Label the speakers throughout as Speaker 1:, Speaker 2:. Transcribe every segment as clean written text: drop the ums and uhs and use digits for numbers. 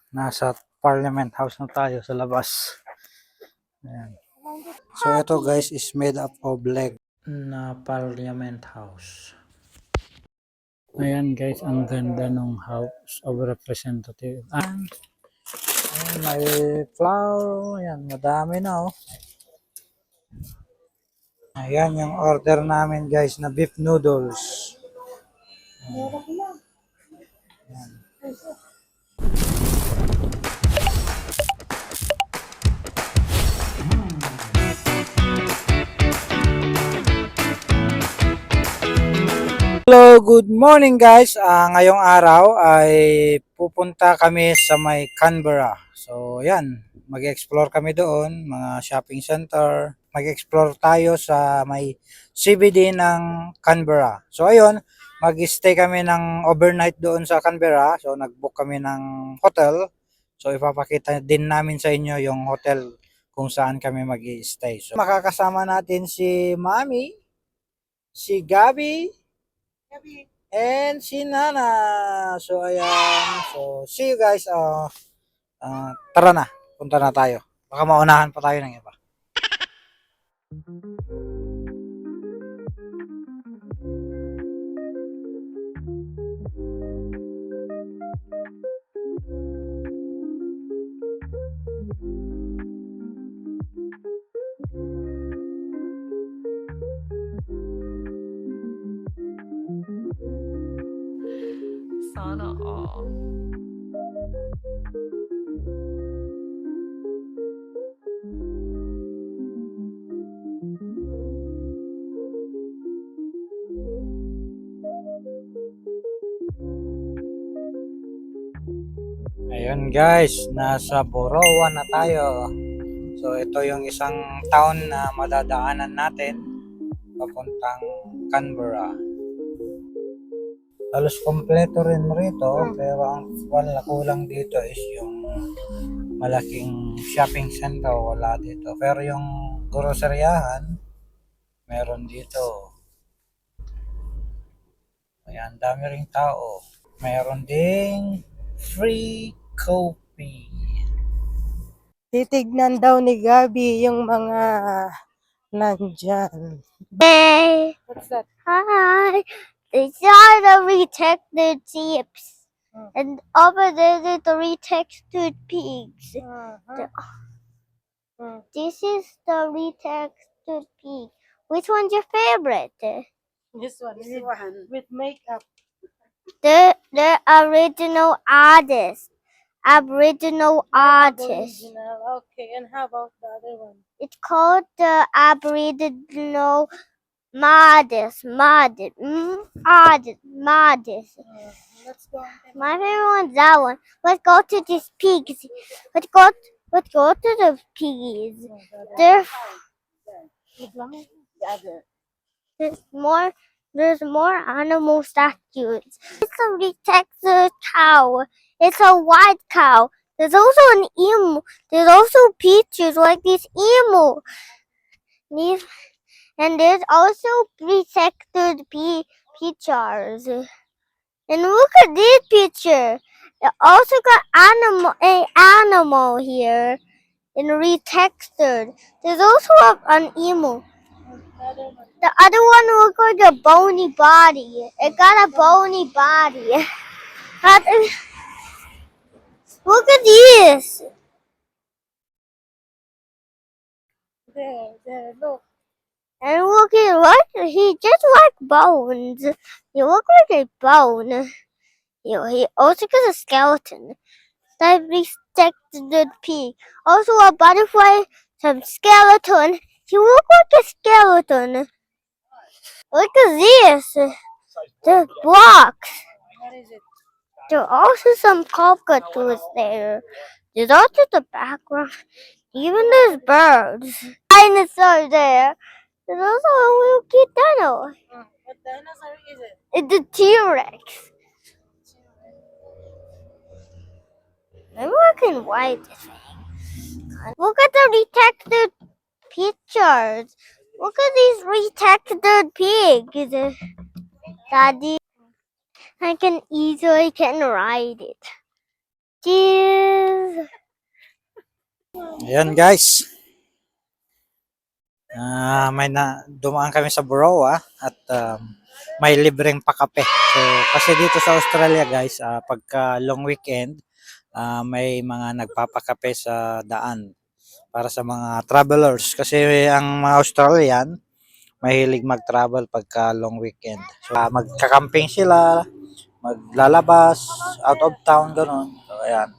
Speaker 1: Nasa Parliament House na tayo sa labas. Ayan. So ito guys is made up of leg na Parliament House. Ayan guys, ang ganda ng House of Representatives. Ayan, may flower. Ayan, madami na oh. Ayan yung order namin guys na beef noodles. Ayan. Hello, good morning guys. Ngayong araw ay pupunta kami sa may Canberra. So, yan. Mag-explore kami doon, mga shopping center. Mag-explore tayo sa may CBD ng Canberra. So, ayun, mag-stay kami ng overnight doon sa Canberra. So, nag-book kami ng hotel. So, ipapakita din namin sa inyo yung hotel kung saan kami mag-stay. So, makakasama natin si Mami, si Gabi, and si Nana. So, ayan. So, see you guys. Tara na. Punta na tayo. Baka maunahan pa tayo ng iba.
Speaker 2: Sana all.
Speaker 1: Ayun guys, nasa Borowa na tayo. So, ito yung isang town na madadaanan natin papuntang Canberra. Halos kompleto rin rito, pero ang wala kulang dito is yung malaking shopping center, wala dito. Pero yung groceryahan, meron dito. Ayan, dami ring tao. Meron ding free coffee.
Speaker 3: Titignan daw ni Gabi yung mga nandyan.
Speaker 2: Hey!
Speaker 3: What's that?
Speaker 2: Hi! These are the retextured sheeps. And over there is the retextured pigs. This is the retextured pig. Which one's your favorite?
Speaker 3: This one. With makeup.
Speaker 2: The original artist. Aboriginal artist.
Speaker 3: Aboriginal. Okay, and how about the other one?
Speaker 2: It's called the Aboriginal Modest. Modest. Modest.
Speaker 3: Let's go.
Speaker 2: My favorite one's that one. Let's go to these pigs. Let's go to the piggies. There's more animal statues. It's a Texas cow. It's a white cow. There's also an emu. There's also pictures like this emu. And there's also protected pictures. And look at this picture. It also got an animal here in retextured. There's also an emu. The other one looks like a bony body. It got a bony body. Look at this.
Speaker 3: There, look.
Speaker 2: And look at what he just like bones. He looks like a bone. He also got a skeleton. That retextured pig. Also a butterfly, some skeleton. He looks like a skeleton. Look at this. The blocks.
Speaker 3: What is it?
Speaker 2: There are also some cockatoos there. There's also the background. Even there's birds. Dinosaur there. There's also a little cute dino.
Speaker 3: What dinosaur is it?
Speaker 2: It's the T-Rex. Maybe I can wipe this thing. Look at the retextured pictures. Look at these retextured pigs. Daddy, I can easily ride it. Cheers.
Speaker 1: Ayan guys. Dumaan kami sa Boroa at may libreng pakape. So kasi dito sa Australia guys, pagka long weekend, may mga nagpapakape sa daan para sa mga travelers kasi ang mga Australian mahilig mag-travel pagka long weekend. So magka-camping sila, maglalabas out of town ganun. So ayan.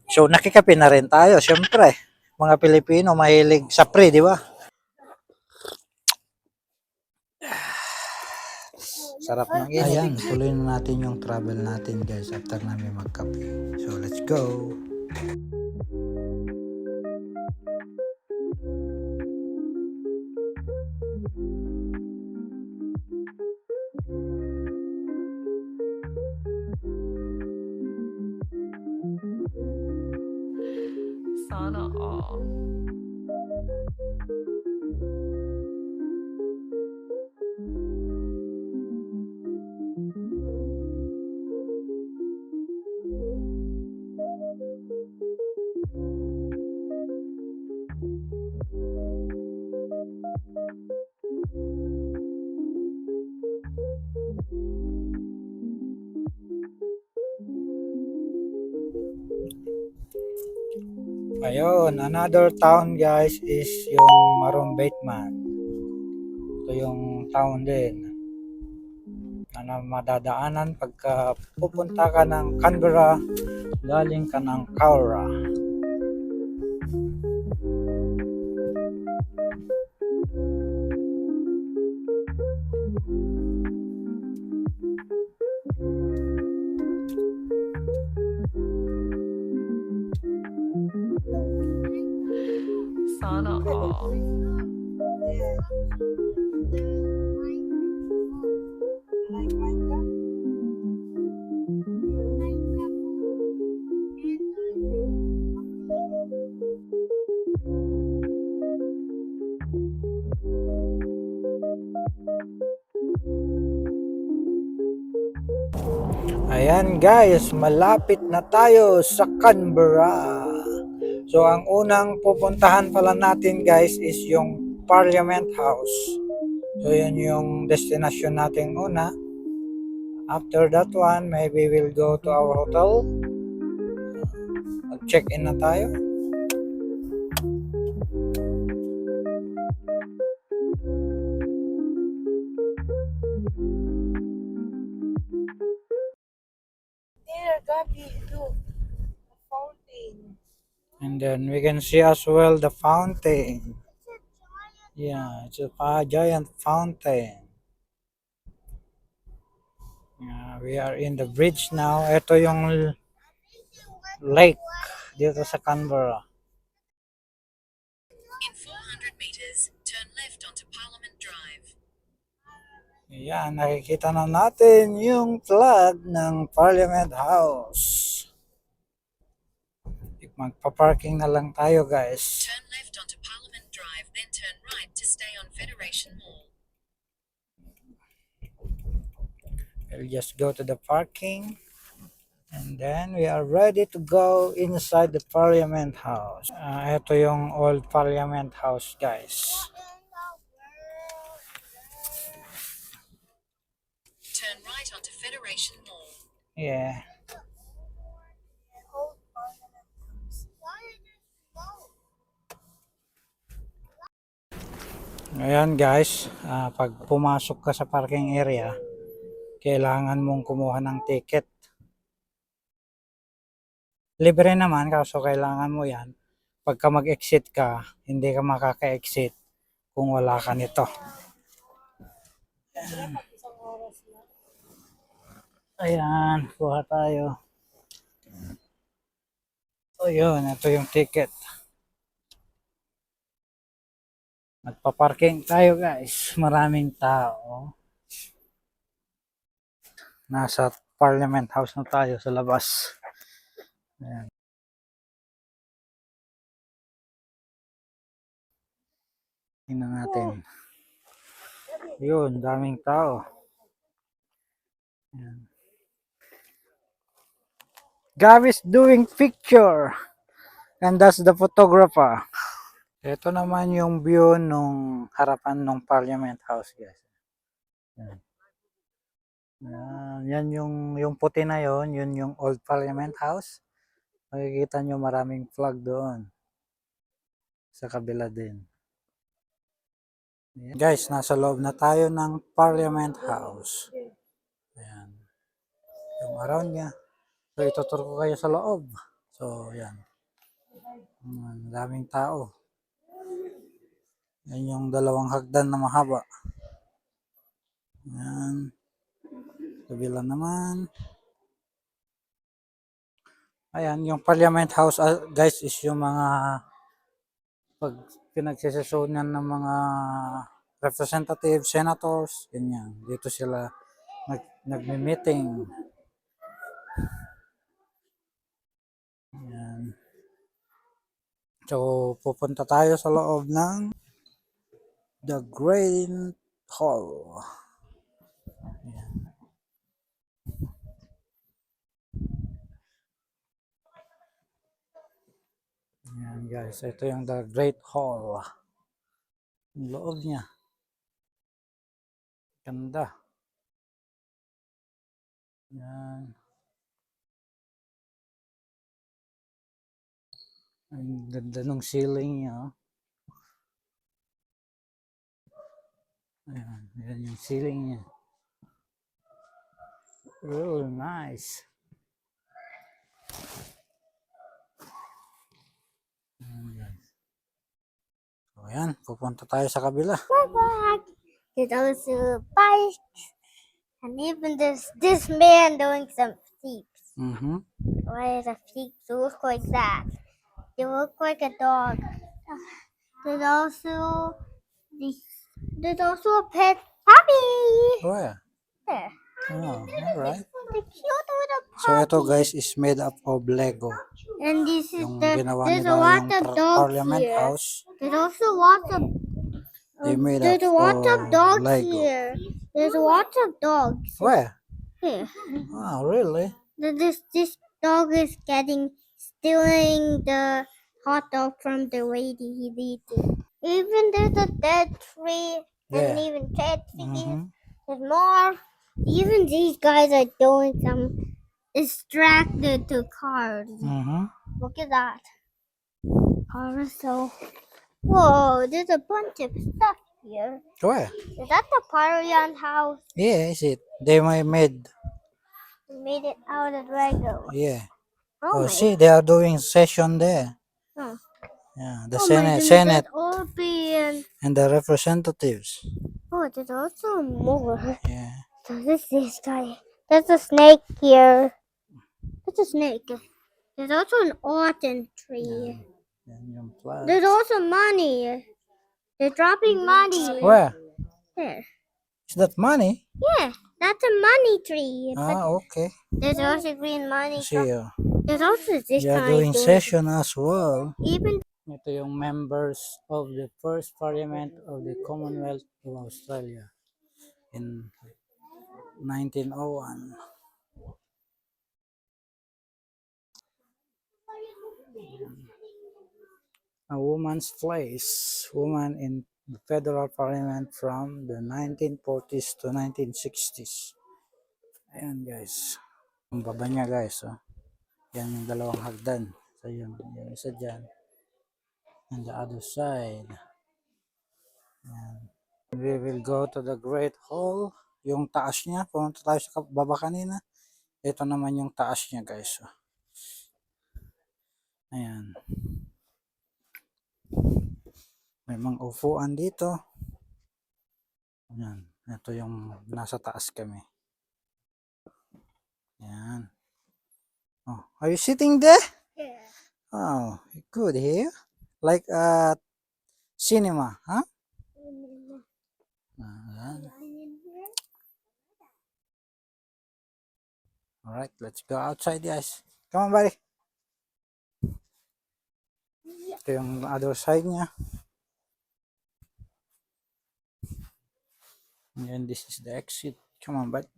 Speaker 1: So nakikape na rin tayo, syempre. Mga Pilipino mahilig sa pre, di ba? Sarap ng init. Ayan, tuloy na natin yung travel natin guys after namin magkape. So let's go.
Speaker 4: Sana all.
Speaker 1: Ayun, another town guys is yung Maroon Bateman. Ito yung town din na madadaanan pagka pupunta ka ng Canberra, galing ka ng Cowra.
Speaker 4: Sana all.
Speaker 1: Ayan guys, malapit na tayo sa Canberra. So ang unang pupuntahan pala natin guys is yung Parliament House. So yun yung destination natin una. After that one, maybe we'll go to our hotel. Mag-check-in na tayo.
Speaker 3: There, Gabby, look. The fountain.
Speaker 1: And then we can see as well the fountain. Yeah, it's a giant fountain. Yeah, we are in the bridge now. Ito yung lake dito sa Canberra.
Speaker 5: In 400 meters, turn left onto Parliament Drive.
Speaker 1: Yan, nakikita na natin yung flag ng Parliament House. Magpa-parking na lang tayo guys.
Speaker 5: Turn left onto Parliament Drive, then turn right to stay on Federation Mall.
Speaker 1: We'll just go to the parking. And then we are ready to go inside the Parliament House. Ito yung old Parliament House guys.
Speaker 5: Turn right onto Federation Mall.
Speaker 1: Yeah. Ayan guys, pag pumasok ka sa parking area, kailangan mong kumuha ng ticket. Libre naman, kaso kailangan mo yan. Pagka mag-exit ka, hindi ka makaka-exit kung wala ka nito. Ayan, kuha tayo. O yun, ito yung ticket. Magpa-parking tayo guys. Maraming tao. Nasa Parliament House na tayo sa labas. Ayan. Tingnan natin. Yun, daming tao. Ayan. Gabi's doing picture. And that's the photographer. Ito naman yung view nung harapan ng Parliament House, guys. Yan. Yan yung puti na yun yung Old Parliament House. Makikita nyo maraming flag doon. Sa kabila din. Yan. Guys, nasa loob na tayo ng Parliament House. Ayan. Yung around niya. So, ituturo ko kayo sa loob. So, yan. Daming tao. Yan yung dalawang hagdan na mahaba. Yan. Kabila naman. Ayan, yung Parliament House, guys, is yung mga pag pinagsesesyonan ng mga representatives, senators, ganyan. Dito sila nagme-meeting. Ayan. So, pupunta tayo sa loob ng The Great Hall. Ayan. Ayan guys, ito yung The Great Hall. Yung loob niya. Ganda. Ayan. Ang ganda ng ceiling niya. Oh. Ayan, ayan yung ceiling niya. Really nice. Ayan guys. So ayan, pupunta tayo sa kabila.
Speaker 2: Back. There's also bikes, and even this man doing some flips.
Speaker 1: Mm-hmm.
Speaker 2: Why is a flip look like that? They look like a dog. There's also there's also a pet puppy.
Speaker 1: Where?
Speaker 2: There.
Speaker 1: Oh, alright.
Speaker 2: The cute little
Speaker 1: So ito guys is made up of Lego.
Speaker 2: And this is
Speaker 1: Yung
Speaker 2: the
Speaker 1: ginawa
Speaker 2: there's
Speaker 1: nila
Speaker 2: a lot
Speaker 1: yung
Speaker 2: of dogs
Speaker 1: Parliament
Speaker 2: here.
Speaker 1: House.
Speaker 2: There's also lots of
Speaker 1: They made
Speaker 2: there's
Speaker 1: up
Speaker 2: lots of
Speaker 1: of
Speaker 2: dogs
Speaker 1: Lego.
Speaker 2: here. There's lots of dogs
Speaker 1: Where?
Speaker 2: here.
Speaker 1: Oh, really?
Speaker 2: This dog is stealing the hot dog from the lady he's eating. Even there's a dead tree. There's
Speaker 1: Yeah.
Speaker 2: even dead trees.
Speaker 1: Mm-hmm.
Speaker 2: There's more. Even these guys are doing some distracted to cars.
Speaker 1: Mm-hmm.
Speaker 2: Look at that. Cars so. Whoa, there's a bunch of stuff here.
Speaker 1: Where?
Speaker 2: Is that the Parliament House?
Speaker 1: Yeah, is it? They made.
Speaker 2: We made it out of Lego.
Speaker 1: Yeah.
Speaker 2: Oh,
Speaker 1: Oh,
Speaker 2: my.
Speaker 1: see, they are doing session there.
Speaker 2: Huh.
Speaker 1: Yeah, the
Speaker 2: Oh my
Speaker 1: Senate
Speaker 2: goodness, that's all being.
Speaker 1: and the representatives.
Speaker 2: Oh, there's also more.
Speaker 1: Yeah.
Speaker 2: So this guy. There's a snake here. There's a snake. There's also an autumn tree.
Speaker 1: Yan yung flag.
Speaker 2: There's also money. They're dropping money.
Speaker 1: Where?
Speaker 2: There.
Speaker 1: Is that money?
Speaker 2: Yeah, that's a money tree. But
Speaker 1: Ah, okay.
Speaker 2: there's also green money.
Speaker 1: See,
Speaker 2: There's also this
Speaker 1: they are
Speaker 2: kind.
Speaker 1: doing session as well.
Speaker 2: Even
Speaker 1: Ito yung members of the first parliament of the Commonwealth of Australia in 1901. A woman's place, woman in the federal parliament from the 1940s to 1960s. Ayan guys. Ang baba niya guys. Oh. Yan yung dalawang hagdan. So yung isa dyan. And the other side. Ayan. We will go to the Great Hall. Yung taas niya. Pumunta tayo sa baba kanina. Ito naman yung taas niya guys. Oh. Ayan. May mga upuan dito. Ayan. Ito yung nasa taas kami. Ayan. Oh, are you sitting there?
Speaker 2: yeah.
Speaker 1: Oh, good here. Like cinema, huh? Ayan. Alright, let's go outside guys. Come on buddy. Ito yung other side niya. And then this is the exit. Come on bud.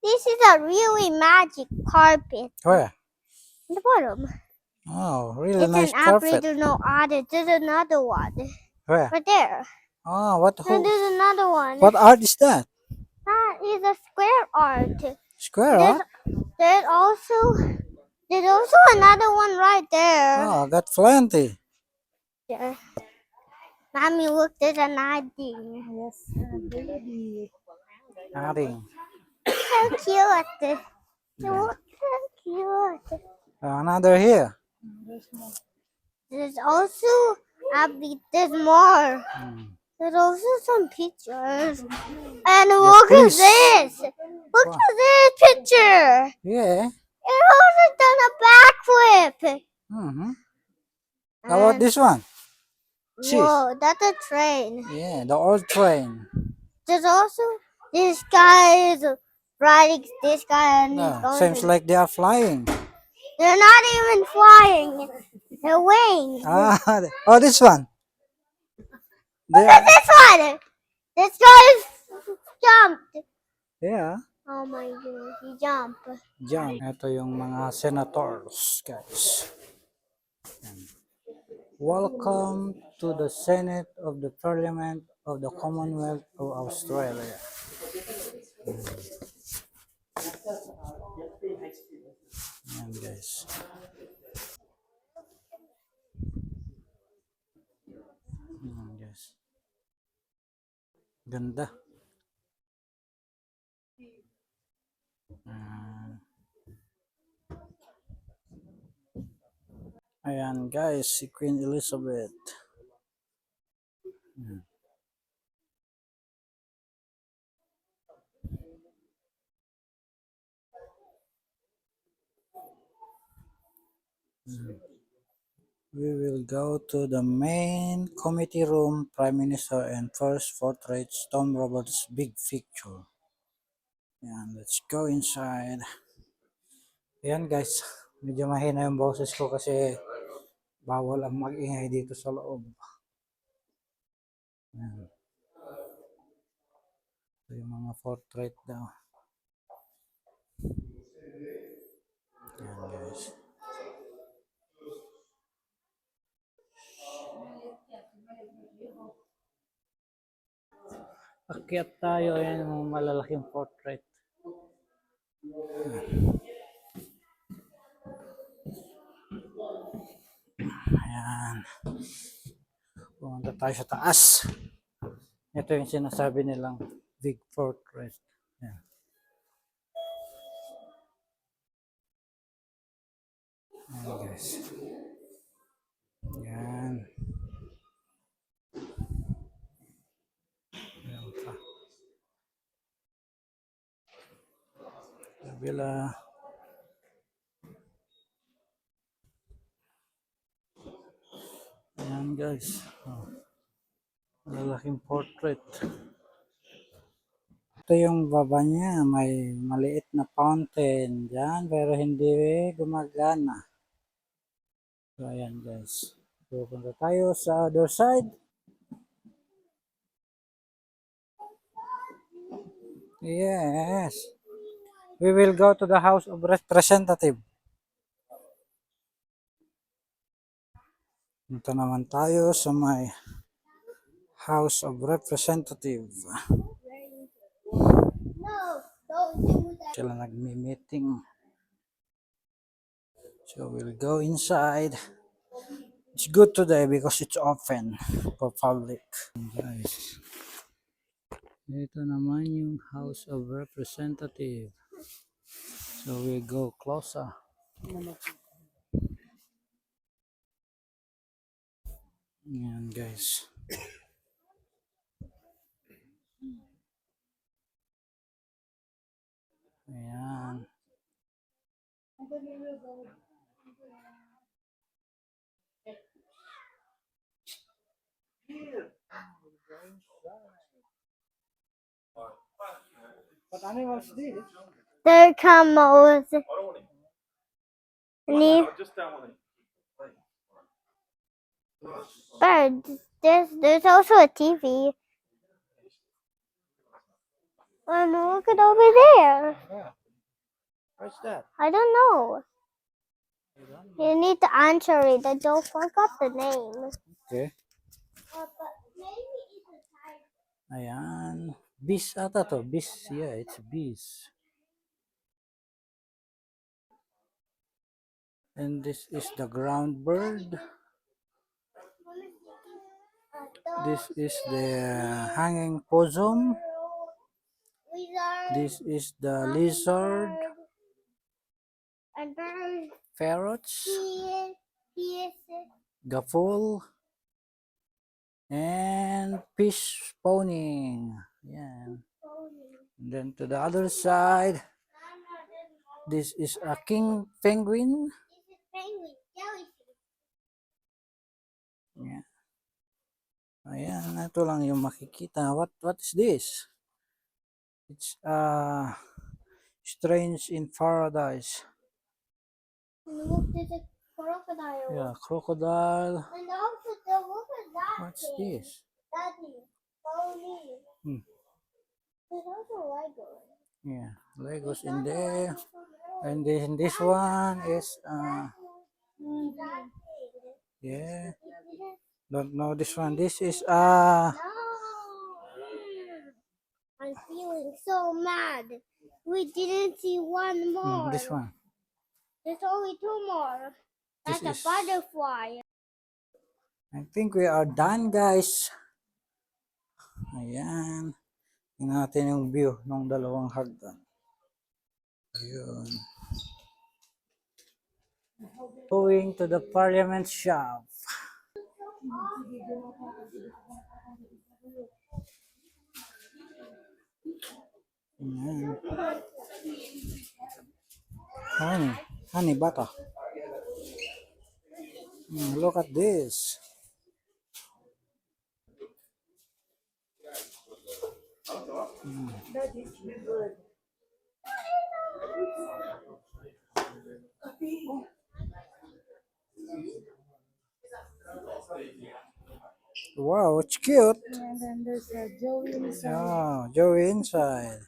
Speaker 2: This is a really magic carpet.
Speaker 1: Where?
Speaker 2: On the bottom.
Speaker 1: Oh, really
Speaker 2: It's
Speaker 1: nice
Speaker 2: an
Speaker 1: carpet.
Speaker 2: Aboriginal art. There's another one.
Speaker 1: Where?
Speaker 2: Right there.
Speaker 1: Oh, what?
Speaker 2: And there's another one.
Speaker 1: What art is that?
Speaker 2: That is a square art.
Speaker 1: Square
Speaker 2: There's,
Speaker 1: art?
Speaker 2: there's also another one right there.
Speaker 1: Oh, got plenty.
Speaker 2: There. Mommy, look, there's a nothing.
Speaker 3: Yes, baby.
Speaker 1: Nothing.
Speaker 2: So cute. Look so cute.
Speaker 1: Another here.
Speaker 2: There's also there's more.
Speaker 1: Hmm.
Speaker 2: There's also some pictures. And look at
Speaker 1: please.
Speaker 2: this. Look
Speaker 1: Wow.
Speaker 2: at this picture.
Speaker 1: Yeah.
Speaker 2: It also done a backflip.
Speaker 1: Mm-hmm. How about
Speaker 2: And-
Speaker 1: this one? See?
Speaker 2: Whoa, that's a train.
Speaker 1: Yeah, the old train.
Speaker 2: There's also this guy is riding this guy and he's
Speaker 1: Yeah,
Speaker 2: going
Speaker 1: seems
Speaker 2: to-
Speaker 1: like they are flying.
Speaker 2: They're not even flying. They're wings.
Speaker 1: Oh, this one.
Speaker 2: Look at this one. This guy's jumped.
Speaker 1: Yeah.
Speaker 2: Oh my goodness, he jumped.
Speaker 1: Diyan, ito yung mga senators, guys. Yan. Welcome to the Senate of the Parliament of the Commonwealth of Australia. Yan, guys. Yan, guys. Ganda. Ayan, guys, si Queen Elizabeth. We will go to the main committee room, Prime Minister and First Portraits, Tom Roberts' big picture. Yan, let's go inside. Ayan guys, medyo mahina yung boses ko kasi bawal ang mag-ingay dito sa loob. Yan. Ito yung mga portrait daw. Yan guys. Akyat tayo, ayan yung malalaking portrait. Ayan. Pumunta tayo sa taas. Ito yung sinasabi nilang big portrait. Ayan. Ayan guys. Ayan. Ayan pa. Kabila. Ayan guys. Oh. Malalaking portrait. Ito yung baba niya. May maliit na fountain dyan pero hindi gumagana. So ayan guys. Pupunta tayo sa other side. Yes. We will go to the House of Representatives. Punta naman tayo sa may House of Representatives.
Speaker 2: No, don't do that.
Speaker 1: Sila nagmi-meeting. So we'll go inside. It's good today because it's open for public. Guys, ito naman yung House of Representatives. So we go closer. Ayan guys. Ayan. What animal is this?
Speaker 2: There come Moses. Birds. There's also a TV. And look at over there.
Speaker 1: What's that?
Speaker 2: I don't know.
Speaker 1: You don't know?
Speaker 2: You need to answer it. I don't forgot the name.
Speaker 1: Okay.
Speaker 2: But maybe it's a tiger.
Speaker 1: Ayan. Bees ata to. Bees. Yeah, it's bees. And this is the ground bird. This is the hanging possum.
Speaker 2: Lizard.
Speaker 1: This is the lizard.
Speaker 2: And bird.
Speaker 1: Parrots.
Speaker 2: He is
Speaker 1: Gaffool. And fish spawning. Yeah. And then to the other side, this is a king penguin.
Speaker 2: This is penguin. Jellyfish.
Speaker 1: Yeah. Ayan, ito lang yung makikita. What is this? It's strange in paradise.
Speaker 2: And look, there's a crocodile.
Speaker 1: Yeah, crocodile.
Speaker 2: And also, look at that
Speaker 1: What's
Speaker 2: thing.
Speaker 1: this?
Speaker 2: Daddy. Pony.
Speaker 1: Hmm.
Speaker 2: There's also Lego.
Speaker 1: Yeah, Legos in there. And this one is yeah. Don't know this one. This is
Speaker 2: No. I'm feeling so mad. We didn't see one more.
Speaker 1: this one.
Speaker 2: There's only two more.
Speaker 1: This
Speaker 2: That's a
Speaker 1: is-
Speaker 2: butterfly.
Speaker 1: I think we are done, guys. Ayan. Tingnan natin yung view ng dalawang hagdan. Ayun. Going to the parliament shop. Ayan. Honey, bata. Look at this. Wow, it's cute.
Speaker 3: And then there's a Joey inside.
Speaker 1: Oh, Joey inside.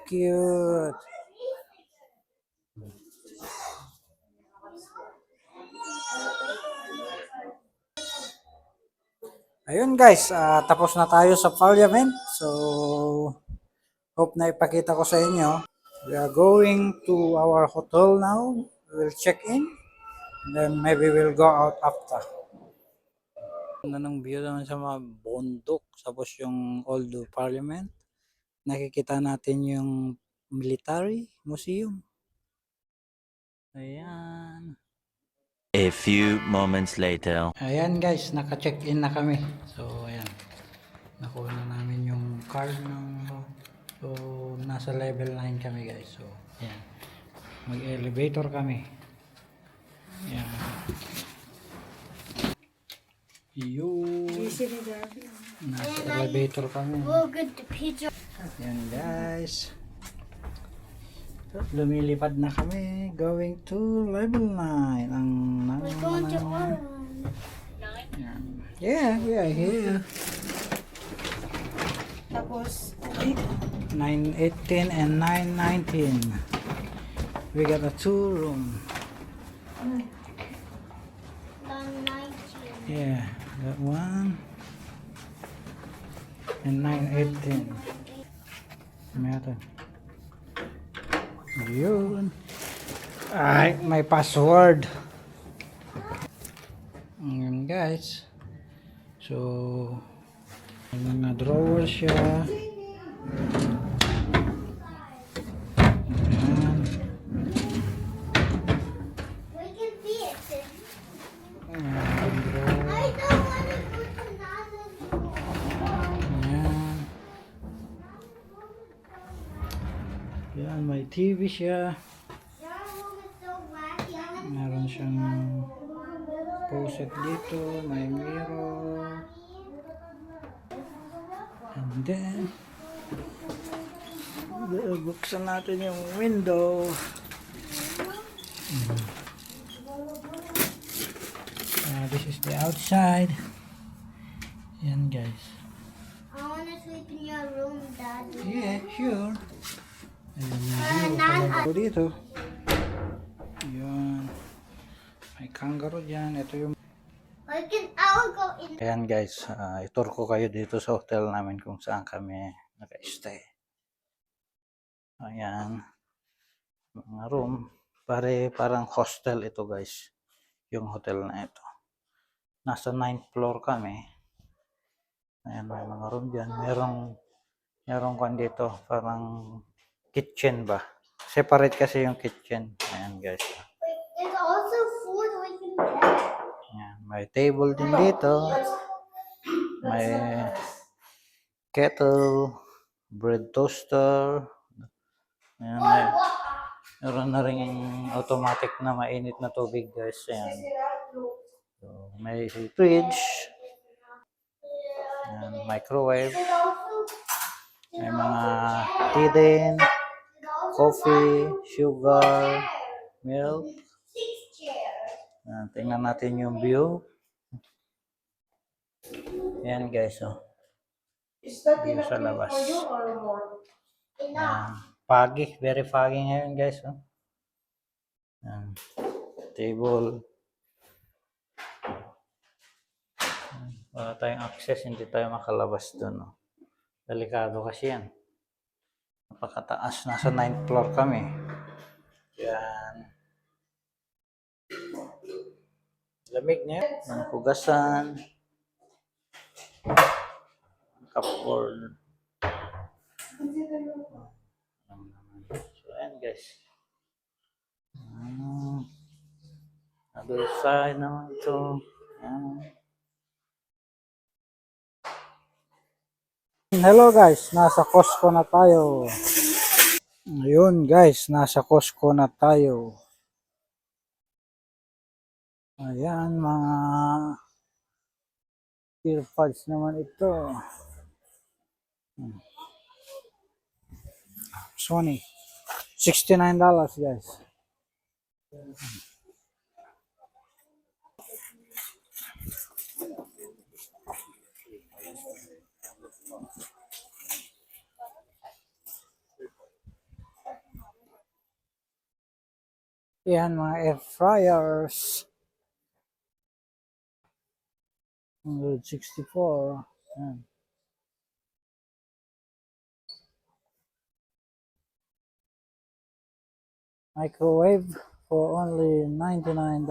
Speaker 1: Cute. Ayun guys, tapos na tayo sa parliament. So, hope na ipakita ko sa inyo. We are going to our hotel now. We'll check in. Then maybe we'll go out after. Ganda ng view naman sa mga bundok. Tapos yung old parliament. Nakikita natin yung military museum. Ayan.
Speaker 6: A few moments later.
Speaker 1: Ayan guys, naka-check-in na kami. So, ayan. Nakuha na namin yung card ng... So, nasa level 9 kami guys. So, ayan. Mag-elevator kami. Ayan. Yung... Nasa elevator kami.
Speaker 2: Look at the picture.
Speaker 1: Ayan guys. So, lumilipad na kami. Going to level 9.
Speaker 2: We're going to Oran.
Speaker 1: Yeah, we are here.
Speaker 3: Tapos,
Speaker 1: 918 and 919. We got a 2 room.
Speaker 2: 919.
Speaker 1: Yeah, that one. And 918. Meron. Yun. Ay, may password. Ayan guys. So, may mga drawer siya. Ayan.
Speaker 2: We can see it.
Speaker 1: Ayan, drawer.
Speaker 2: I don't want to go to another room.
Speaker 1: Ayan. Ayan, may TV siya.
Speaker 2: Your room is so wacky. I want
Speaker 1: Meron siyang poset dito, may mirror. And then, buksan natin yung window. This is the outside. Yan guys.
Speaker 2: I want to sleep sleep in your room, Daddy?
Speaker 1: Yeah, sure. Ayan, yung view pala dito. Ayan. May kangaroo dyan. Ito yung...
Speaker 2: I'll go in.
Speaker 1: Ayan guys, itur ko kayo dito sa hotel namin kung saan kami naka-stay. Ayan. Mga room. Parang hostel ito guys. Yung hotel na ito. Nasa 9th floor kami. Ayan, may mga room dyan. Merong kwan dito. Parang kitchen ba? Separate kasi yung kitchen. Ayan guys.
Speaker 2: There's also food we can get.
Speaker 1: Ayan, may table din dito. May kettle, bread toaster. Ayan, meron na rin automatic na mainit na tubig guys. Ayan. So, may fridge. Ayan, microwave. May mga tea din. Coffee, sugar, milk. Ayan, tingnan natin yung view. Ayan guys. Oh. View sa labas. Ayan. Foggy. Very foggy ngayon guys. Oh. Ayan. Table. Wala tayong access. Hindi tayo makalabas doon. Oh. Delikado kasi yan. Napakataas. Nasa 9th floor kami. Yan. Lamig niya. Ang hugasan. Cupboard. So, ayan guys. Other side naman ito. Ayan. Hello guys, nasa Costco na tayo. Ayun guys, nasa Costco na tayo. Ayan, mga earpods naman ito. Sony. $69 guys. Yan, mga air fryers. 164. Yan. Microwave for only $99.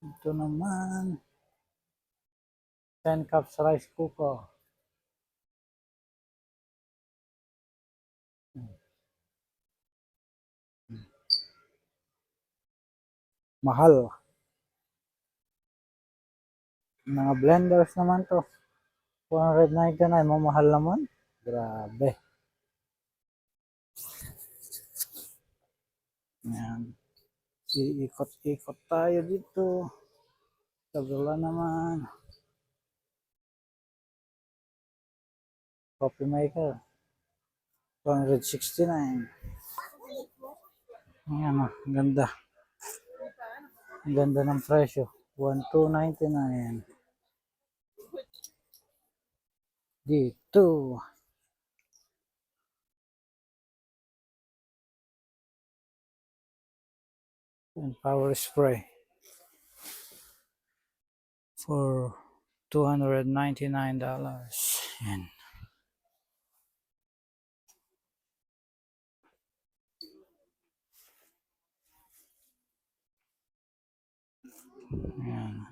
Speaker 1: Ito naman 10 cups rice cooker. Mahal. Mga blenders naman to. 499, mamahal naman. Grabe. Ayan. Iikot-ikot tayo dito. Kabila naman. Coffee maker. 269. Ayan o, ganda. Ang ganda ng presyo. 1299. Dito. And power spray. For $299. Yan. Yan.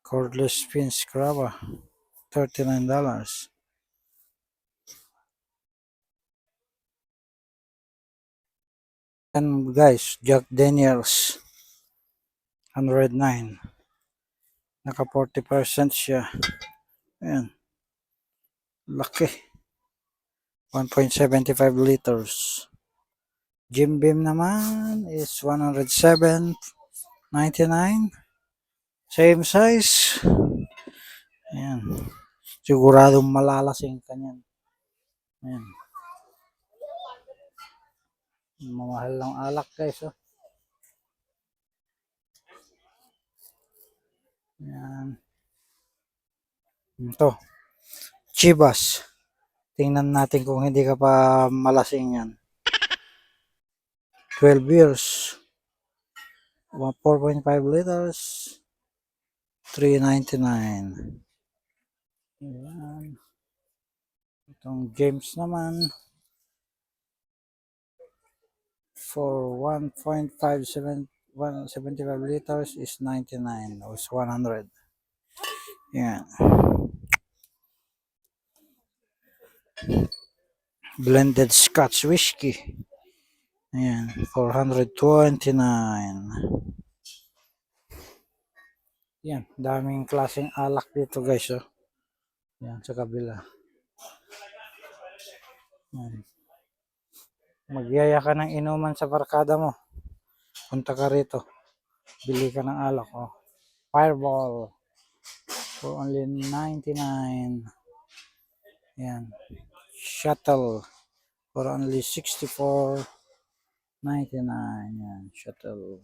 Speaker 1: Cordless spin scrubber. $39. And guys, Jack Daniels. 109. Naka 40% siya. Ayan. Laki. 1.75 liters. Jim Beam naman is 107.99. Same size. Ayan. Siguradong malalasing ka niyan. Ayan. Mamahal ng alak guys. Oh. Yan. Ito. Chivas. Tingnan natin kung hindi ka pa malasing yan. 12 years. 4.5 liters. 3.99. Ayan. Itong James naman. For 1.75 liters is 99 or is 100. Yan. Blended Scotch whiskey. Ayan, 429. Yan, daming klaseng alak dito guys. Oh. Yan, sa kabila. Yan. Magyaya ka ng inuman sa barkada mo. Punta ka rito. Bili ka ng alak. Oh. Fireball. For only 99. Yan. Shuttle. For only 64.99. Yan, shuttle.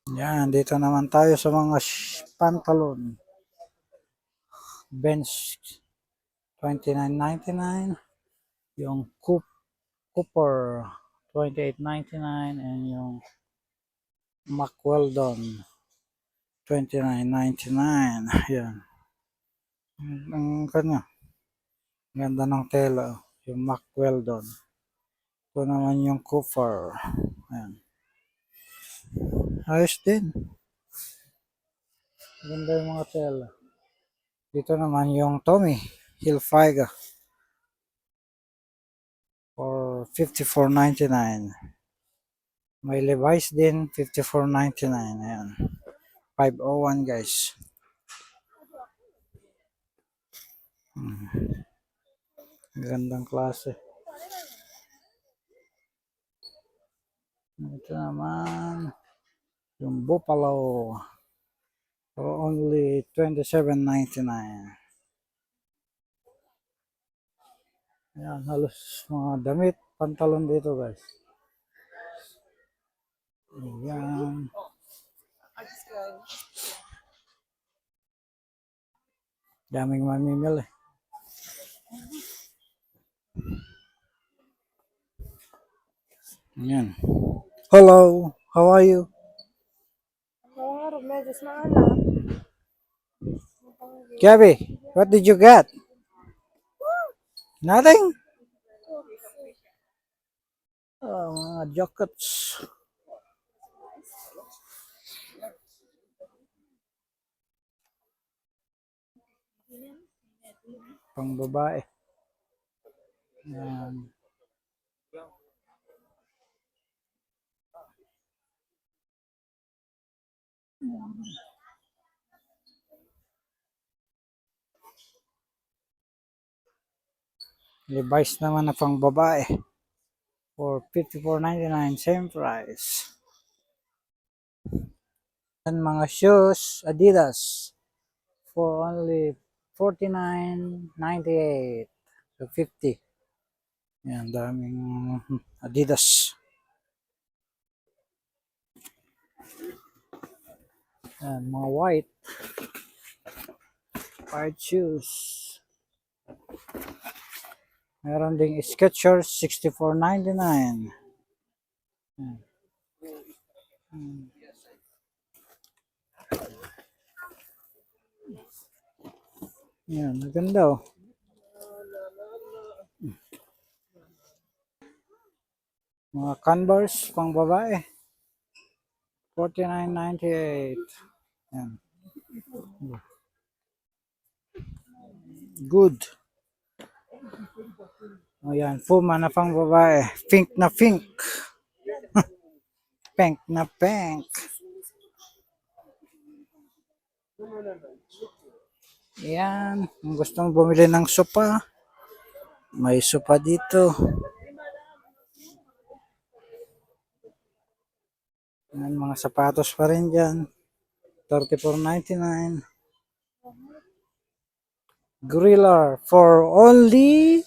Speaker 1: Yan, dito naman tayo sa mga pantalon. Bench 29.99. Yung Cooper 28.99 and yung McWeldon 29.99. Yan. Ang kanya. Ganda ng tela. Yung McWeldon. Ito naman yung Cooper. Ayan. Ayos din. Ganda yung mga tela. Dito naman yung Tommy Hilfiger for 54.99. May Levi's din 54.99. Ayan. 501 guys. Gandang klase. Ito naman yung Buffalo for only 27.99. Ayan, halos mga damit, pantalon dito guys. Ayan. Daming mamimili. Ayan. Hello, how are you? Gabby, what did you get? Nothing? Oh, mga jackets. Pang babae. Ayan. Levi's naman na pang babae. For 54.99, same price. And mga shoes, Adidas. For only 49.98. So 50. Yan, daming Adidas. Yan, mga white shoes. Meron ding Skechers 64.99. Yan. Yan, maganda oh. Mga Converse pang babae. 49.98. Yan. Good. O yan, Puma na pang babae. Pink na pink. Pink na pink. Yan. Kung gusto mong bumili ng sopa, may sopa dito. Yan, mga sapatos pa rin dyan. 34.99. Gorilla for only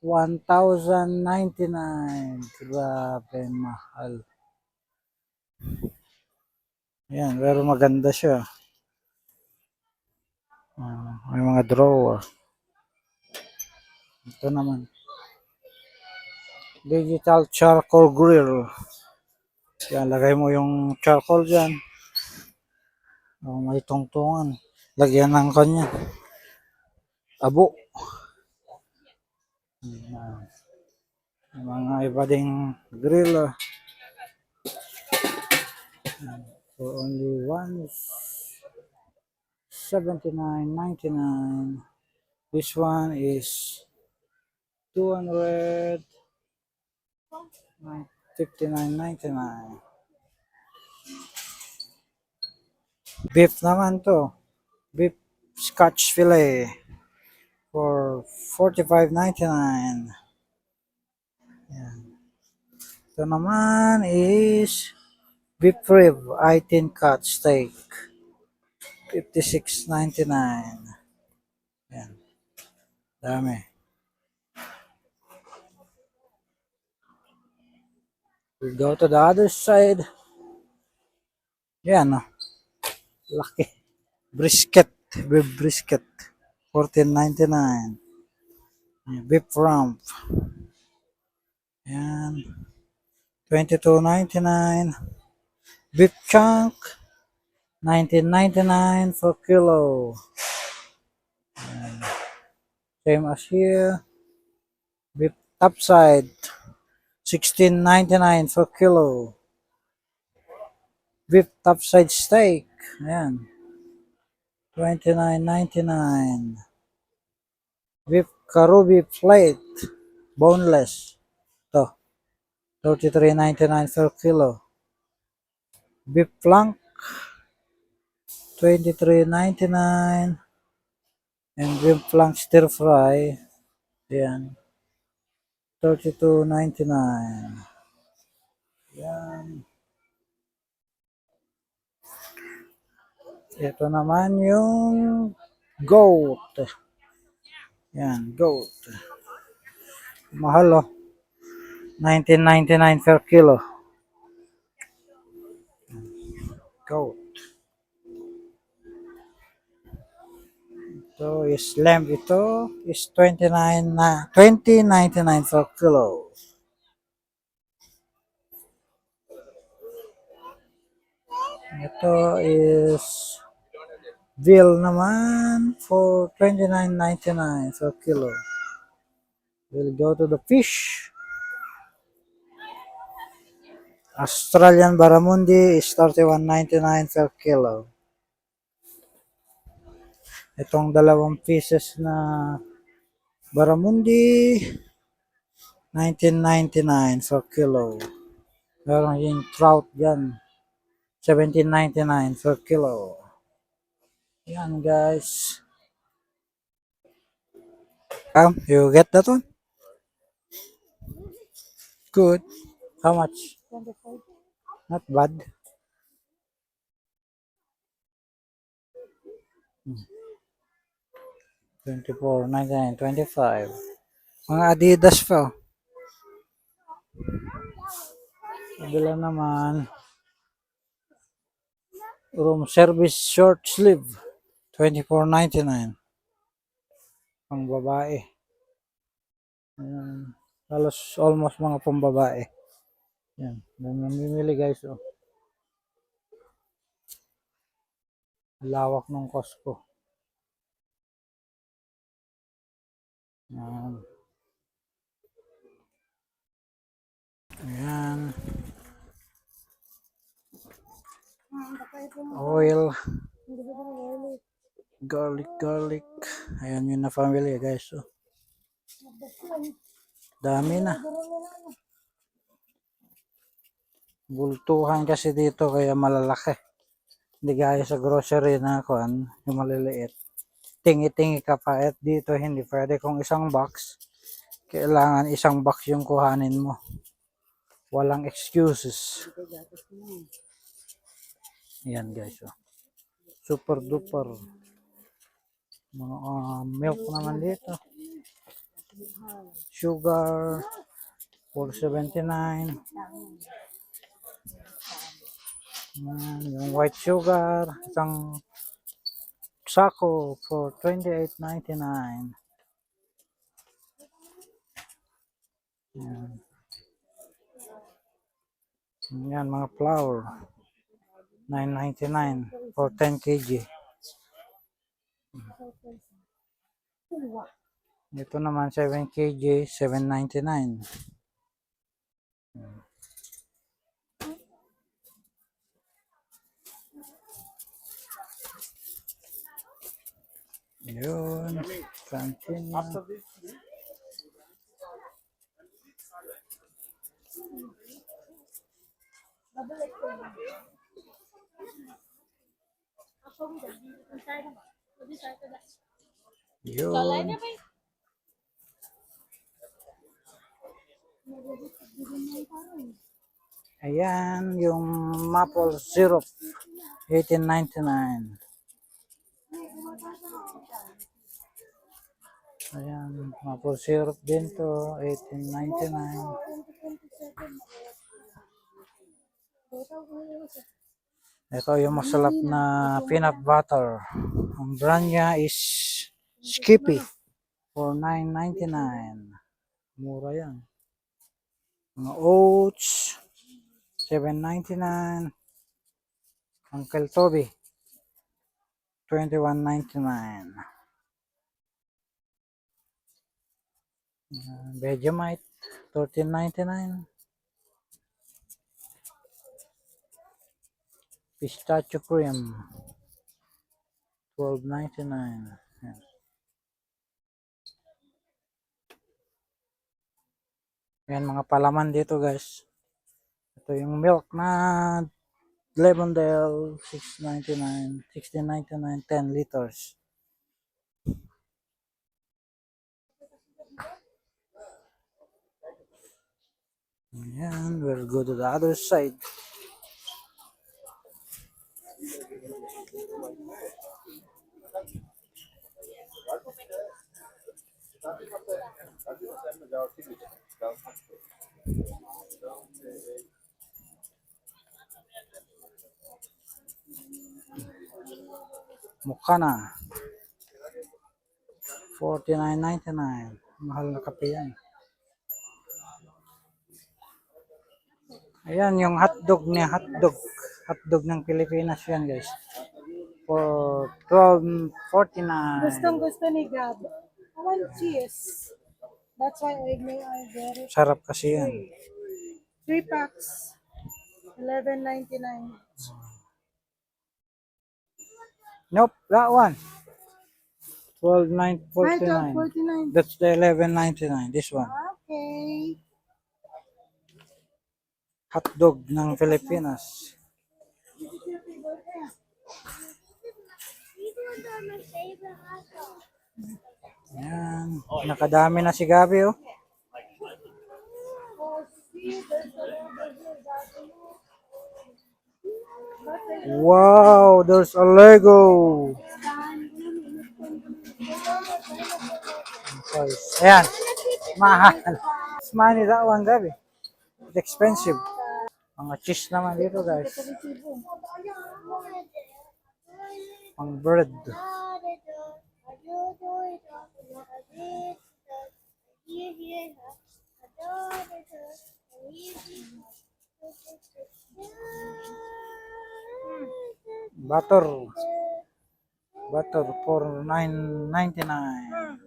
Speaker 1: 1,099. Grabe, mahal. Yan, pero maganda siya. May mga drawer. Ito naman. Digital charcoal grill. Yan, lagay mo yung charcoal dyan. May tungtungan. Lagyan ng kanya. Abo. Yan. Mga iba ding grill. For only $179.99. This one is 259.99. Beef naman to. Beef scotch fillet for $45.99. Ito naman is beef rib, 18 cut steak, $56.99. Yan. Dami. We go to the other side. Yan, oh. Laki. Brisket. Beef brisket. $14.99. Beef rump. Yan. $22.99. Beef chunk. $19.99 for kilo. Yan. Same as here. Beef topside. $16.99 for kilo. Beef topside steak. Ayan. $29.99. Beef karubi plate. Boneless. Ito. $33.99 per kilo. Beef flank. $23.99. And beef flank stir fry. Ayan. $32.99. Ayan. Ito naman yung goat. Yan, goat. Mahal oh. $19.99 per kilo. Goat. Ito is lamb. Ito is $20.99 per kilo. Ito is veal naman for $29.99 per kilo. We'll go to the fish. Australian barramundi is $31.99 per kilo. Itong dalawang pieces na barramundi, $19.99 per kilo. Meron yung trout dyan, $17.99 per kilo. Yan guys. You get that one? Good. How much?
Speaker 3: 25.
Speaker 1: Not bad. $24.99, $25. Mga Adidas pa. Kabila naman. Room service short sleeve. $24.99. Pang babae. Ayan. Halos almost mga pambabae. Yan. Namimili guys. Oh. Lawak ng Costco. Yan. Ayan. Oil. Garlic. Ayan yun na family guys. Oh. Dami na. Bultuhan kasi dito kaya malalaki. Hindi gaya sa grocery na kuan, yung maliliit. Tingi-tingi ka pa at dito hindi pwede kung isang box. Kailangan isang box yung kuhanin mo. Walang excuses. Yan guys. Oh. Super duper. Mga milk naman dito. Sugar. $4.79. Yan, yung white sugar, isang sako for 28.99. Yan. Yan, mga flour. 9.99 for 10 kg. Ito naman 7 kg, 7.99. Yun. Continue. Yun. Ayan, yung maple syrup, 18.99. Ayan, maple syrup din to, 18.99. Ito yung masalap na peanut butter. Ang brand niya is Skippy for 9.99. Mura yan. Mga oats, 7.99. Uncle Toby, 21.99. Vegemite, 13.99. Pistachio cream, 12.99. Yan. Yan mga palaman dito guys. Ito yung milk na Levandale, 6.99, 16.99, 10 liters. Ayan, we'll go to the other side. Mukana, 49.99. Mahal na kape yan. Ayan, yung hotdog niya, hotdog. Hotdog ng Pilipinas yan, guys. For 12.49.
Speaker 3: Gustong gusto ni Gab. I want cheese. That's why I may order it.
Speaker 1: Sarap kasi yan.
Speaker 3: 3 packs. 11.99.
Speaker 1: Nope, that one.
Speaker 3: Ay,
Speaker 1: 12.49.
Speaker 3: 12.49.
Speaker 1: That's the 11.99. This one.
Speaker 3: Okay.
Speaker 1: Hotdog ng Pilipinas. Yan. Nakadami na si Gabi, oh. Wow, there's a Lego. Ayan. Mahal. It's money that one, Gabi. It's expensive. Mga cheese naman dito, guys. Pang bread. Butter. Butter for 9.99.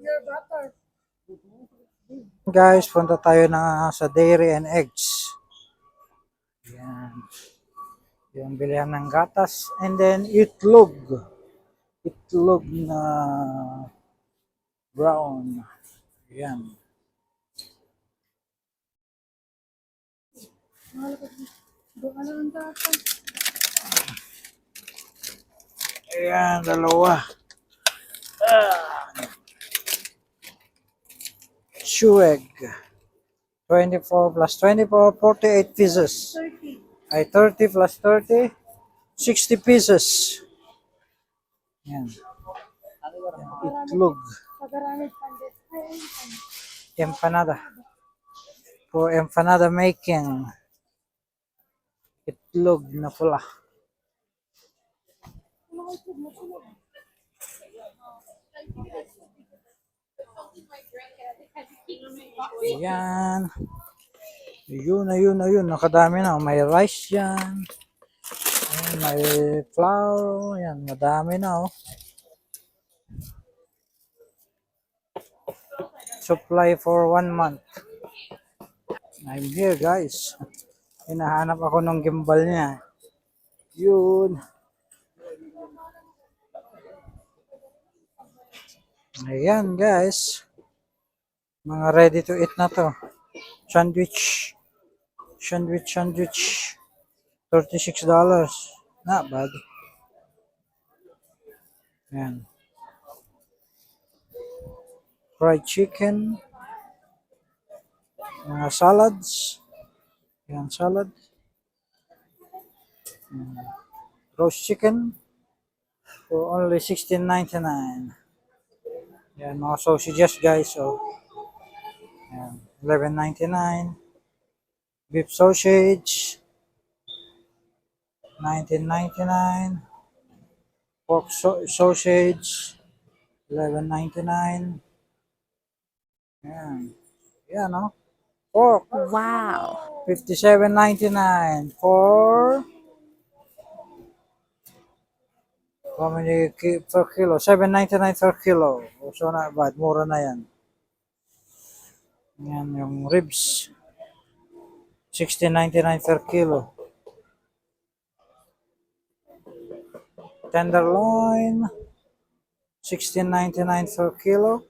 Speaker 3: Your butter.
Speaker 1: Guys, punta tayo na sa dairy and eggs. Yan. Yung bilihan ng gatas. And then itlog. Itlog na brown. Yan.
Speaker 3: Ano ang dapat?
Speaker 1: Ayan, dalawa. Chew egg. 24 plus 24, 48 pieces.
Speaker 3: 30.
Speaker 1: Ay, 30 plus 30, 60 pieces. Yan. Itlog.
Speaker 3: Pag-aramid pandit.
Speaker 1: Empanada. For empanada making. Itlog na pula. Ayan. Ayun. Nakadami na. May rice yan. Ayan, may flour. Ayan, madami na oh. Supply for 1 month. I'm here guys. Hinahanap ako ng gimbal niya. Yun. Ayan guys. Mga ready to eat na to. Sandwich. $36. Not bad. Ayan. Fried chicken. Mga salads. Ayan, salad. Roast chicken for only $16.99. Ayan, mga sausages guys. So, ayan, $11.99. Beef sausage, $19.99. Pork sausage, $11.99. Ayan. Ayan, no? Pork,
Speaker 4: Wow.
Speaker 1: $57.99 for how many per kilo? $7.99 per kilo. So not bad. Mura na yan. Yan yung ribs. $16.99 per kilo. Tenderloin. $16.99 per kilo.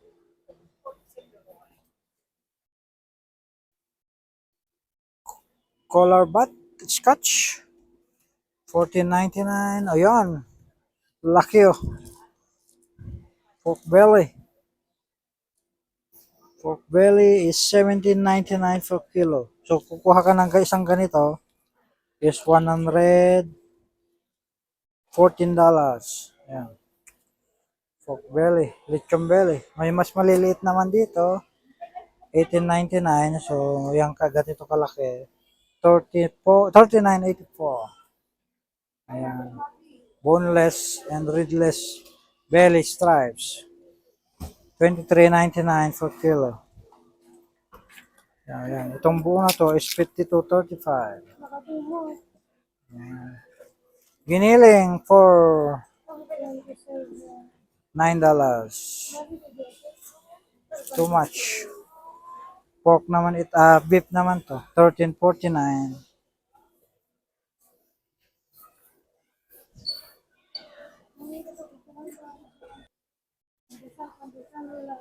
Speaker 1: Collar butt scotch. $14.99. Ayan. Laki oh. Pork belly. Pork belly is $17.99 per kilo. So, kukuha ka ng isang ganito is $114. Ayan. Pork belly. Lechon belly. May mas maliliit naman dito. $18.99. So, yung ganito kalaki. $39.84. Ayan. Boneless and ribless belly stripes. $23.99 per kilo. Ayan. Itong buo na to is $52.35. Ayan. Giniling for $9. Too much. Pork naman beef naman to. $13.49.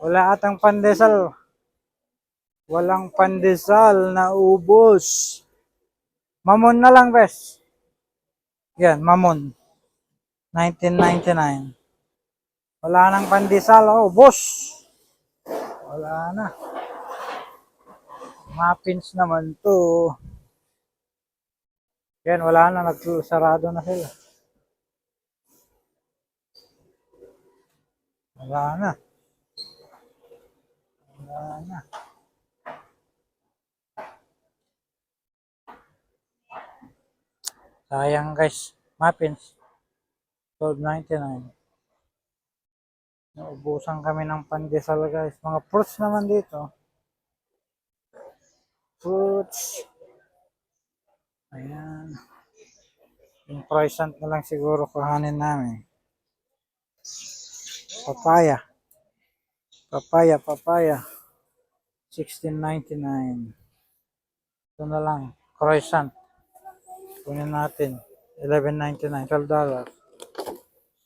Speaker 1: Wala atang pandesal. Walang pandesal na ubos. Mamon na lang, bes. Yan, mamon. $19.99. Wala nang pandesal, ubos. Wala na. Muffins naman to. Yan, wala na. Nagsarado na sila. Wala na. Wala na. Sayang guys. Muffins. $12.99. Naubusan kami ng pandesal guys. Mga fruits naman dito. Fruits. Ayan. Yung croissant na lang siguro kuhanin namin. Papaya. $16.99. Ito na lang. Croissant. Kunin natin. $11.99. $12.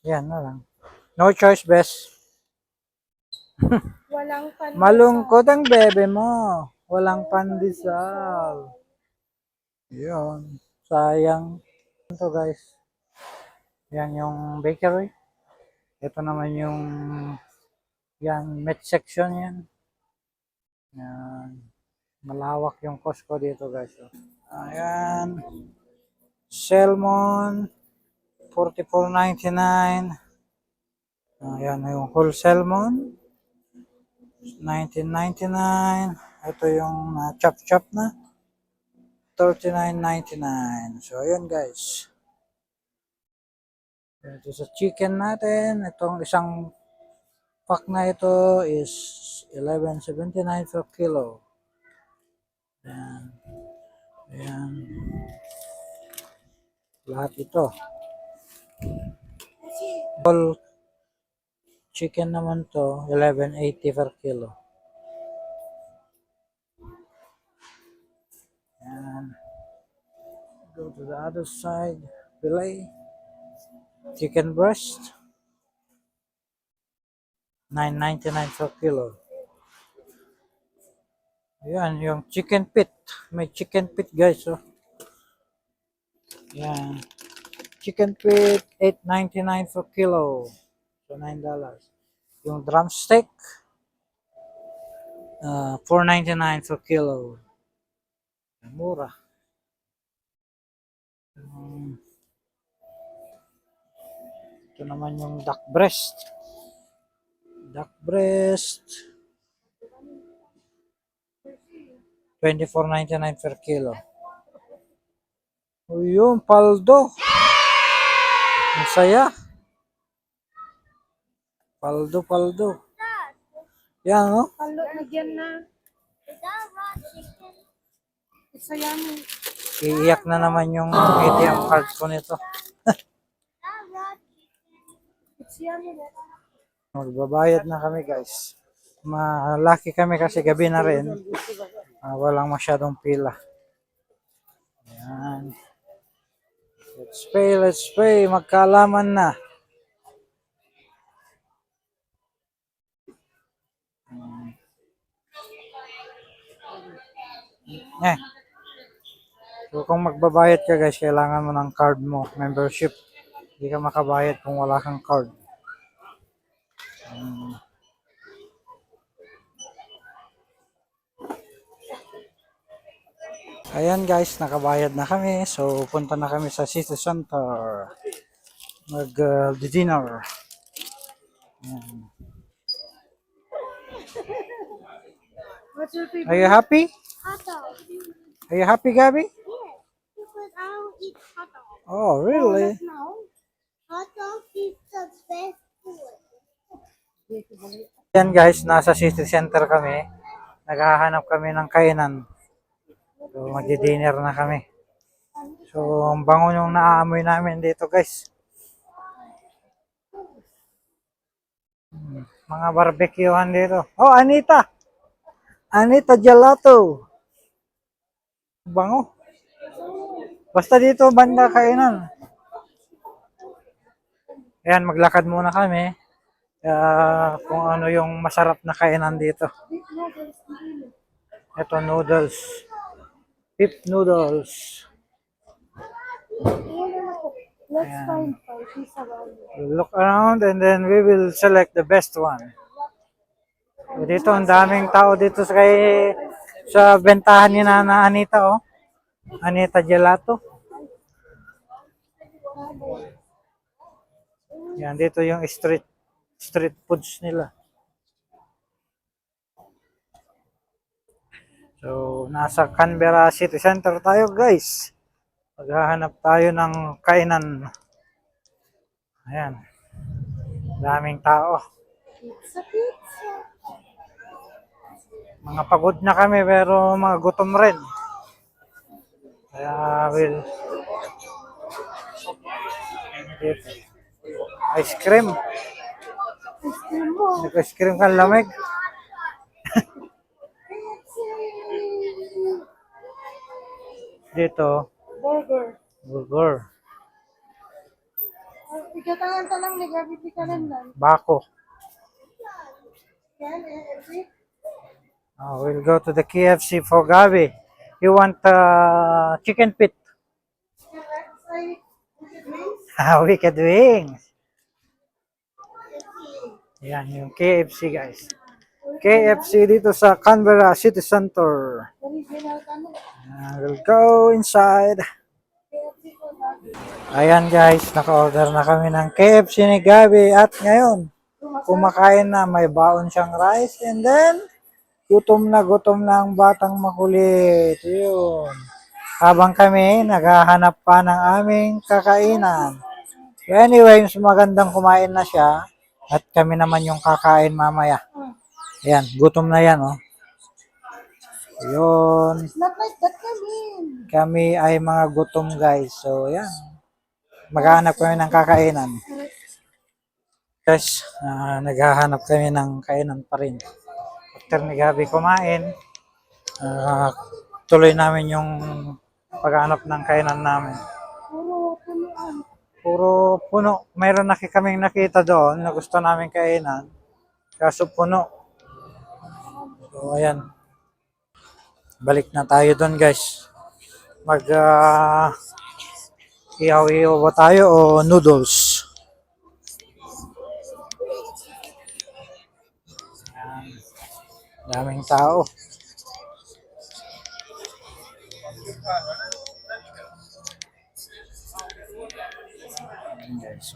Speaker 1: Yan na lang. No choice, best.
Speaker 3: Walang pandesal.
Speaker 1: Malungkot ang bebe mo. Walang pandesal. Yun. Sayang. Ito guys. Yan yung bakery. Ito naman yung yan, meat section yan. Yan. Malawak yung Costco dito guys. Ayan. Salmon. $44.99. Ayan yung whole salmon. $19.99. Ito yung chop-chop na. $39.99. So, ayan guys. Ito sa chicken natin, itong isang pack na ito is 11.79 per kilo. Ayan. Ayan. Lahat ito. Whole chicken naman to, 11.80 per kilo. Ayan. Go to the other side. Fillet. Chicken breast. 9.99 per kilo. Ayan, yung chicken pit. May chicken pit guys. Oh. Ayan. Chicken pit, 8.99 per kilo. So, $9. Yung drumstick, 4.99 per kilo. Mura. Ito naman yung duck breast. Duck breast, 24.99 per kilo. O yun, paldo. Ang saya. Paldo, paldo. Yan, no?
Speaker 3: Halo na dyan na.
Speaker 2: Is that raw chicken?
Speaker 3: It's a yummy.
Speaker 1: Iiyak na naman yung ATM card ko nito.
Speaker 2: That raw chicken.
Speaker 3: It's yummy.
Speaker 1: Magbabayad na kami guys. Malaki kami kasi gabi na rin. Walang masyadong pila. Ayan. Let's pay, let's pay. Magkaalaman na. Eh. So kung magbabayad ka guys, kailangan mo ng card mo, membership. Hindi ka makabayad kung wala kang card. Ayan guys, nakabayad na kami. So punta na kami sa City Center. Mag-dinner.
Speaker 3: What's your favorite?
Speaker 1: Are you happy?
Speaker 2: Hot dog.
Speaker 1: Are you happy, Gabby?
Speaker 2: Yes, because I don't eat hot dog.
Speaker 1: Oh, really?
Speaker 2: No. Hot dog is the best food.
Speaker 1: Ayan guys, nasa City Center kami. Naghahanap kami ng kainan. So, magdi-dinner na kami. So, ang bango yung naaamoy namin dito guys. Mga barbecuehan dito. Oh, Anita! Anita Gelato! Bango. Basta dito, banda kainan. Ayan, maglakad muna kami. Kung ano yung masarap na kainan dito. Ito, noodles. Beef noodles.
Speaker 3: Let's find five pizza around.
Speaker 1: We'll look around and then we will select the best one. So, dito, ang daming tao dito sa bentahan ni Nana Anita, oh. Anita Gelato. Yan, dito yung street foods nila. So, nasa Canberra City Center tayo, guys. Maghahanap tayo ng kainan. Ayan. Daming tao.
Speaker 3: Pizza, pizza.
Speaker 1: Mga pagod na kami pero mga gutom rin. Kaya ice cream. Nag-ice cream ka lamig. Dito,
Speaker 3: Burger.
Speaker 1: burger.
Speaker 3: Ikatangan ka lang, nagabiti ka lang lang.
Speaker 1: Bako.
Speaker 3: Yan, every.
Speaker 1: We'll go to the KFC for Gabi. You want chicken pit? Wicked wings. Yan, yung KFC guys. KFC dito sa Canberra City Center.
Speaker 3: Original ka mo.
Speaker 1: We'll go inside. Ayan guys, naka-order na kami ng KFC ni Gabi at ngayon, kumakain na, may baon siyang rice and then, gutom na ang batang makulit. Yun. Habang kami, naghahanap pa ng aming kakainan. So anyway, mas magandang kumain na siya at kami naman yung kakain mamaya. Ayan, gutom na yan, oh. Yun.
Speaker 3: It's not like that, Kevin.
Speaker 1: Kami ay mga gutom, guys. So, yan. Maghahanap kami ng kakainan. Guys, naghahanap kami ng kainan pa rin. After ni Gabi kumain, tuloy namin yung paghahanap ng kainan namin. Puro puno. Mayroon kaming nakita doon na gusto namin kainan. Kaso puno. So, ayan. Balik na tayo doon, guys. Ihaw-ihaw ba tayo o noodles? Ayan. Daming tao. Ayan, guys.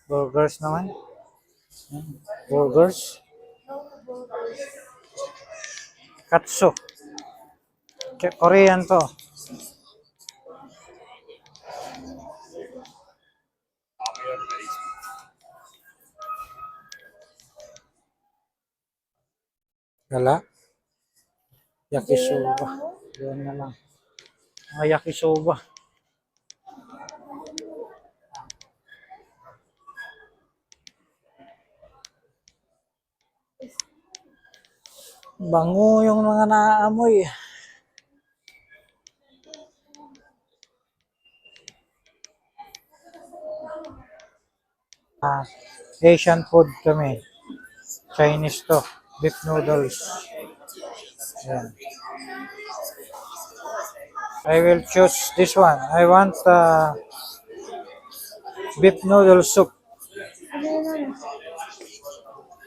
Speaker 1: Burgers naman. Burgers. Katsu. Korean to. Wala. Yakisoba. Doon na lang. Yakisoba. Bango yung mga naaamoy. Asian food kami. Chinese to. Beef noodles. Yan. I will choose this one. I want beef noodle soup.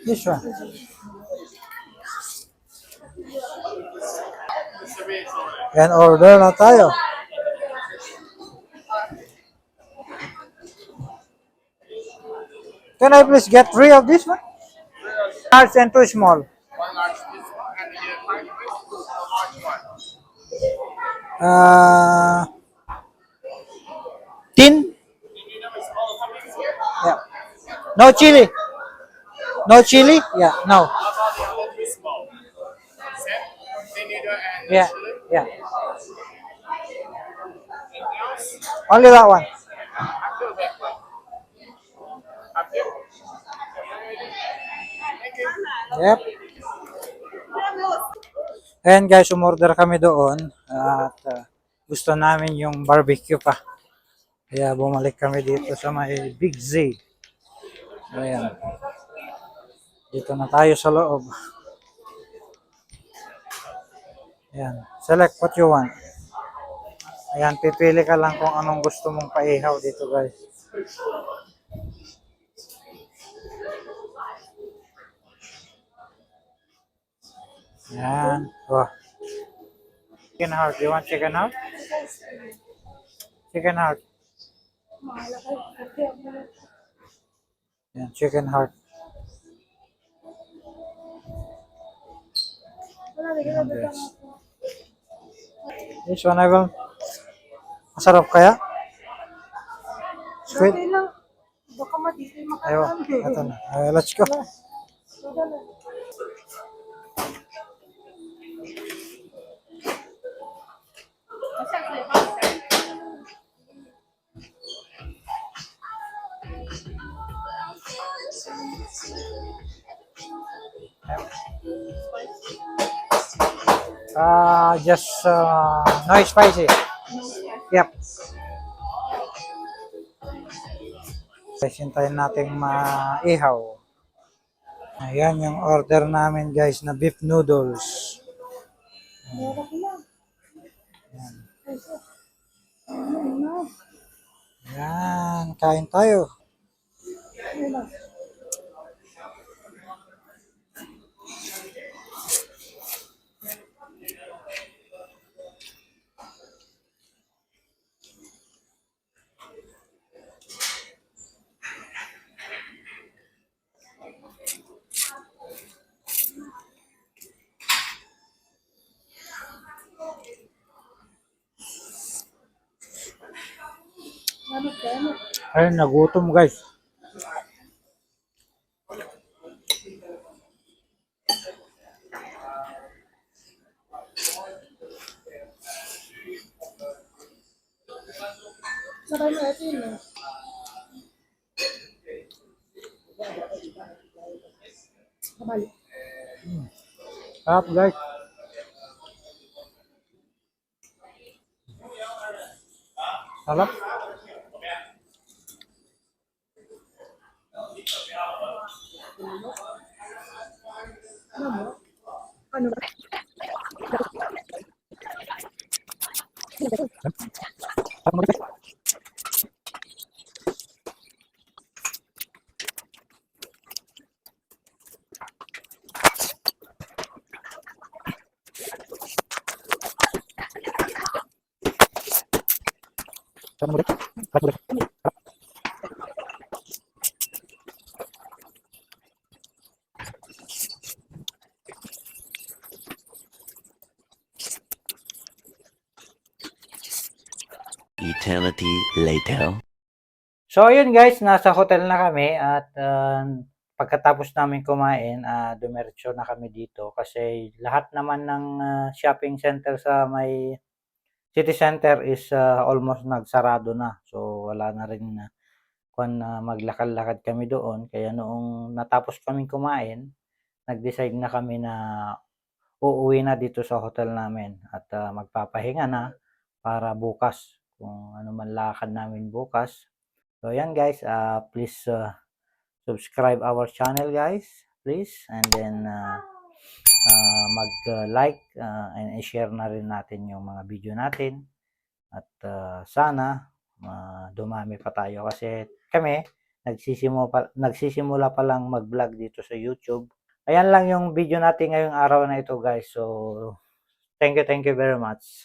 Speaker 1: This one. Yan, order na tayo. Can I please get 3 of this one? Large and 2 small. Tin? Yeah. No chili? No chili? Yeah, no. Yeah, yeah. Only that one. Yep. Ayan guys, umorder kami doon at gusto namin yung barbecue pa. Kaya bumalik kami dito sa may Big Z. Ayan. Dito na tayo sa loob. Ayan. Select what you want. Ayan, pipili ka lang kung anong gusto mong paihaw dito guys. Ayan. Oh. Chicken heart. You want chicken heart? Chicken heart. Ayan, chicken heart. Ayan, guys. This one I will. Masarap kaya? Squid?
Speaker 3: Okay lang. Baka matiti
Speaker 1: Ayo,
Speaker 3: makakaan.
Speaker 1: ito na. Let's go. Just no spicy. Yep. Guys, hintayin natin maihaw. Ayan yung order namin guys na beef noodles. Ayan, kain tayo. Ay, nagutom guys.
Speaker 3: Sabay mo ito yun eh. Kabali.
Speaker 1: Sarap guys. Sarap.
Speaker 3: Ano ba?
Speaker 6: Eternity later.
Speaker 1: So, ayun guys, nasa hotel na kami at pagkatapos namin kumain, dumiretso na kami dito kasi lahat naman ng shopping center sa may city center is almost nagsarado na. So, wala na rin na maglakad-lakad kami doon. Kaya noong natapos kaming kumain, nag-decide na kami na uuwi na dito sa hotel namin at magpapahinga na para bukas kung ano man lakad namin bukas. So yan guys, please subscribe our channel guys, please, and then mag-like and share na rin natin yung mga video natin at sana dumami pa tayo kasi kami nagsisimula pa lang mag-vlog dito sa YouTube. Ayan lang yung video natin ngayong araw na ito guys. So thank you very much.